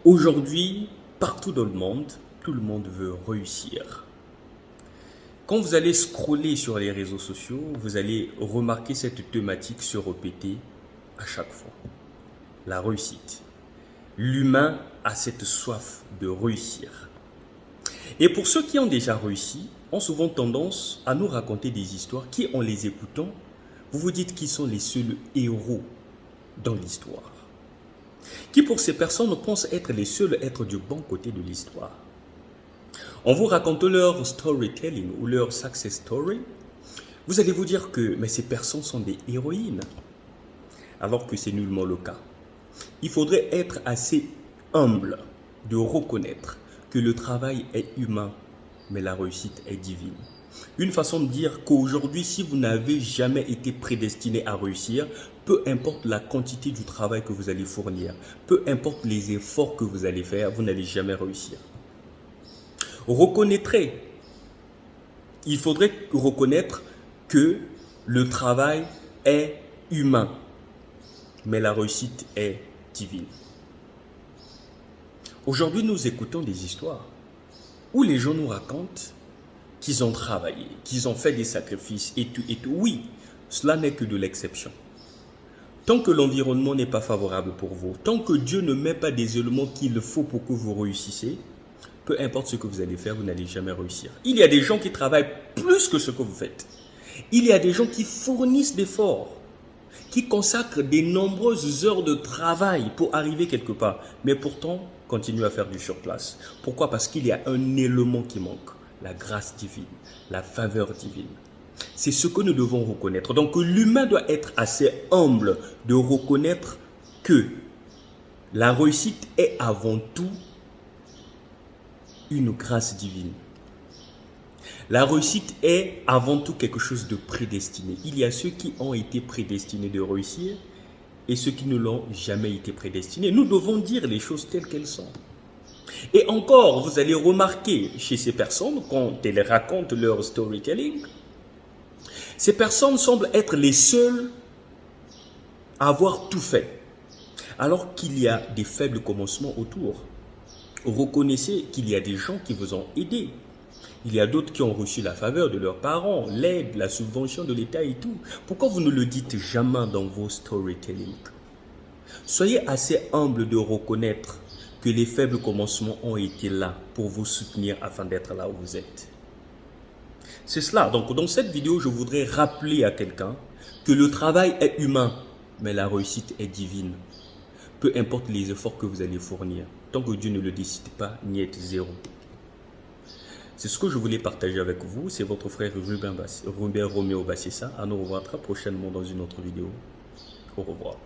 Aujourd'hui, partout dans le monde, tout le monde veut réussir. Quand vous allez scroller sur les réseaux sociaux, vous allez remarquer cette thématique se répéter à chaque fois. La réussite. L'humain a cette soif de réussir. Et pour ceux qui ont déjà réussi, ont souvent tendance à nous raconter des histoires qui, en les écoutant, vous vous dites qu'ils sont les seuls héros dans l'histoire. Qui pour ces personnes pensent être les seuls êtres du bon côté de l'histoire. En vous racontant leur storytelling ou leur success story, vous allez vous dire que mais ces personnes sont des héroïnes, alors que c'est nullement le cas. Il faudrait être assez humble de reconnaître que le travail est humain, mais la réussite est divine. Une façon de dire qu'aujourd'hui, si vous n'avez jamais été prédestiné à réussir, peu importe la quantité du travail que vous allez fournir, peu importe les efforts que vous allez faire, vous n'allez jamais réussir. Il faudrait reconnaître que le travail est humain, mais la réussite est divine. Aujourd'hui, nous écoutons des histoires où les gens nous racontent qu'ils ont travaillé, qu'ils ont fait des sacrifices et tout, et tout. Oui, cela n'est que de l'exception. Tant que l'environnement n'est pas favorable pour vous, tant que Dieu ne met pas des éléments qu'il faut pour que vous réussissiez, peu importe ce que vous allez faire, vous n'allez jamais réussir. Il y a des gens qui travaillent plus que ce que vous faites. Il y a des gens qui fournissent d'efforts, qui consacrent de nombreuses heures de travail pour arriver quelque part, mais pourtant continuent à faire du surplace. Pourquoi? Parce qu'il y a un élément qui manque, la grâce divine, la faveur divine. C'est ce que nous devons reconnaître. Donc l'humain doit être assez humble de reconnaître que la réussite est avant tout une grâce divine. La réussite est avant tout quelque chose de prédestiné. Il y a ceux qui ont été prédestinés de réussir et ceux qui ne l'ont jamais été prédestinés. Nous devons dire les choses telles qu'elles sont. Et encore, vous allez remarquer chez ces personnes, quand elles racontent leur storytelling, ces personnes semblent être les seules à avoir tout fait, alors qu'il y a des faibles commencements autour. Reconnaissez qu'il y a des gens qui vous ont aidé. Il y a d'autres qui ont reçu la faveur de leurs parents, l'aide, la subvention de l'État et tout. Pourquoi vous ne le dites jamais dans vos storytelling? Soyez assez humble de reconnaître que les faibles commencements ont été là pour vous soutenir afin d'être là où vous êtes. C'est cela. Donc, dans cette vidéo, je voudrais rappeler à quelqu'un que le travail est humain, mais la réussite est divine. Peu importe les efforts que vous allez fournir, tant que Dieu ne le décide pas, n'y est zéro. C'est ce que je voulais partager avec vous. C'est votre frère Ruben Roméo Bassissa. À nous revoir très prochainement dans une autre vidéo. Au revoir.